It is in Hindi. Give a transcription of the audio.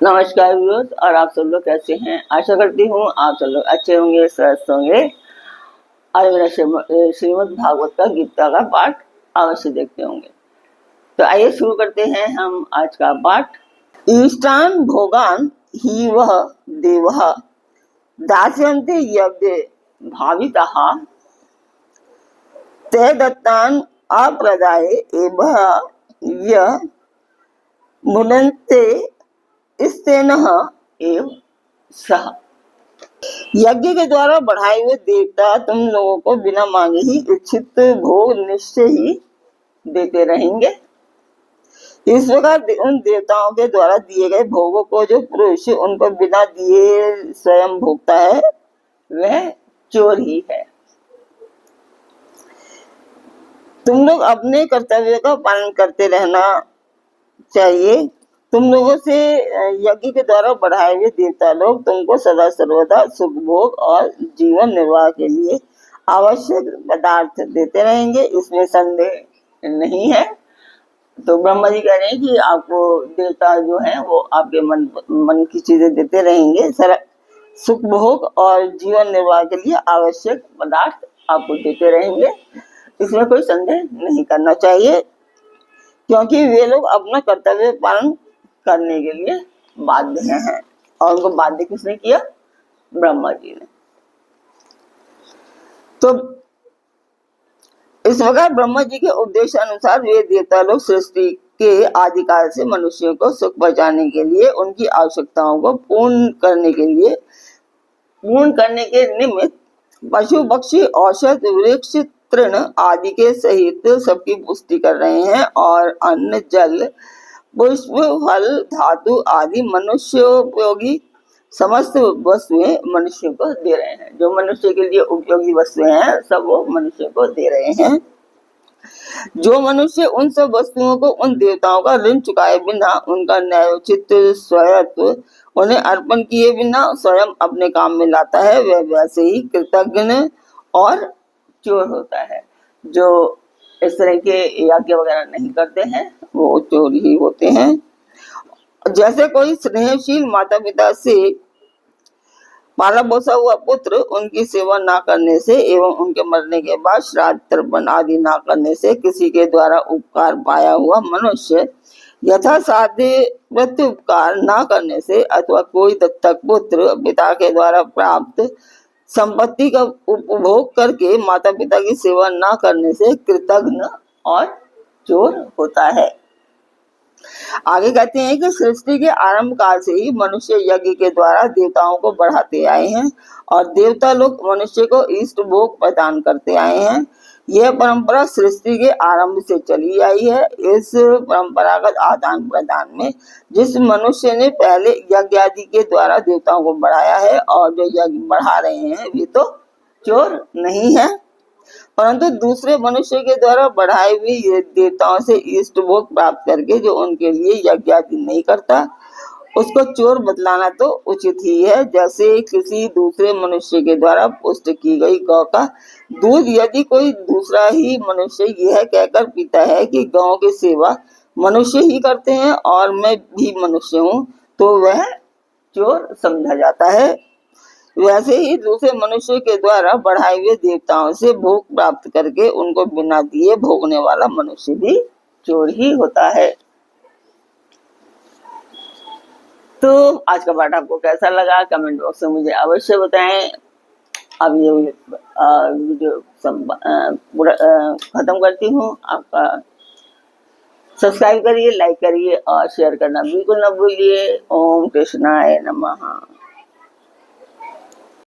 नमस्कार व्यूअर्स, और आप सब लोग कैसे हैं। आशा करती हूँ आप सब लोग अच्छे होंगे, स्वस्थ होंगे। आज मेरा श्रीमद् भागवत का गीता का पाठ अवश्य देखते होंगे। तो आइए शुरू करते हैं हम आज का पाठ। इष्टान भोगान ही वह देवः दास्यन्ते यज्ञ भाविताः ते दत्तान अप्रदाय एवं य मुनन्ते स्तेनः एव सह। यज्ञ के द्वारा बढ़ाए हुए देवता तुम लोगों को बिना मांगे ही इच्छित भोग निश्चय ही देते रहेंगे। इस प्रकार उन देवताओं के द्वारा दिए गए भोगों को जो पुरुष उनको बिना दिए स्वयं भोगता है वह चोर ही है। तुम लोग अपने कर्तव्य का पालन करते रहना चाहिए। तुम लोगों से यज्ञ के द्वारा बढ़ाए हुए देवता लोग तुमको सदा सर्वदा सुख भोग और जीवन निर्वाह के लिए आवश्यक पदार्थ देते रहेंगे, इसमें संदेह नहीं है। तो ब्रह्मा जी कह रहे हैं कि आपको देवता जो है वो आपके मन की चीजें देते रहेंगे, सुख भोग और जीवन निर्वाह के लिए आवश्यक पदार्थ आपको देते रहेंगे, इसमें कोई संदेह नहीं करना चाहिए, क्योंकि वे लोग अपना कर्तव्य पालन करने के लिए बाध्य हैं। और उनको बाध्य किसने किया? ब्रह्मा जी ने। तो इस प्रकार ब्रह्मा जी के उद्देश्य अनुसार वे देवता लोग सृष्टि के आदिकाल से मनुष्यों को सुख पहुंचाने के लिए, उनकी आवश्यकताओं को पूर्ण करने के निमित्त पशु पक्षी औषध वृक्ष तृण आदि के सहित सबकी पुष्टि कर रहे हैं, और अन्न जल पुष्प फल धातु आदि मनुष्योपयोगी समस्त वस्तुएं मनुष्य को दे रहे हैं। जो मनुष्य के लिए उपयोगी वस्तुएं हैं सब वो मनुष्य को दे रहे हैं। जो मनुष्य उन सब वस्तुओं को उन देवताओं का ऋण चुकाए बिना, उनका न्यायोचित स्वयत्व उन्हें अर्पण किए बिना स्वयं अपने काम में लाता है, वह वैसे ही कृतज्ञ और चोर होता है। जो इस तरह के यज्ञ वगैरह नहीं करते हैं वो चोर ही होते हैं। जैसे कोई स्नेहशील माता पिता से पाला पोसा हुआ पुत्र उनकी सेवा ना करने से एवं उनके मरने के बाद श्राद्ध तर्पण आदि ना करने से किसी के द्वारा उपकार पाया हुआ मनुष्य यथा साध्य प्रत्युपकार ना करने से, अथवा कोई दत्तक पुत्र पिता के द्वारा प्राप्त संपत्ति का उपभोग करके माता पिता की सेवा ना करने से कृतज्ञ और चोर होता है। आगे कहते हैं कि सृष्टि के आरंभ काल से ही मनुष्य यज्ञ के द्वारा देवताओं को बढ़ाते आए हैं, और देवता लोग मनुष्य को इष्ट भोग प्रदान करते आए हैं। यह परंपरा सृष्टि के आरंभ से चली आई है। इस परंपरागत आदान प्रदान में जिस मनुष्य ने पहले यज्ञ आदि के द्वारा देवताओं को बढ़ाया है, और जो यज्ञ बढ़ा रहे हैं वे तो चोर नहीं है, परंतु दूसरे मनुष्य के द्वारा बढ़ाए हुए देवताओं से इष्ट भोग प्राप्त करके जो उनके लिए यज्ञ आदि नहीं करता उसको चोर बतलाना तो उचित ही है। जैसे किसी दूसरे मनुष्य के द्वारा पुष्ट की गई गौ का दूध यदि कोई दूसरा ही मनुष्य यह कहकर पीता है कि गौ की सेवा मनुष्य ही करते हैं और मैं भी मनुष्य हूँ, तो वह चोर समझा जाता है। वैसे ही दूसरे मनुष्य के द्वारा बढ़ाए हुए देवताओं से भोग प्राप्त करके उनको बिना दिए भोगने वाला मनुष्य भी चोर ही होता है। तो आज का पाठ आपको कैसा लगा कमेंट बॉक्स में मुझे अवश्य बताएं। अब ये वीडियो खत्म करती हूँ। आपका सब्सक्राइब करिए, लाइक करिए और शेयर करना बिल्कुल न भूलिए। ओम कृष्णाय नमः।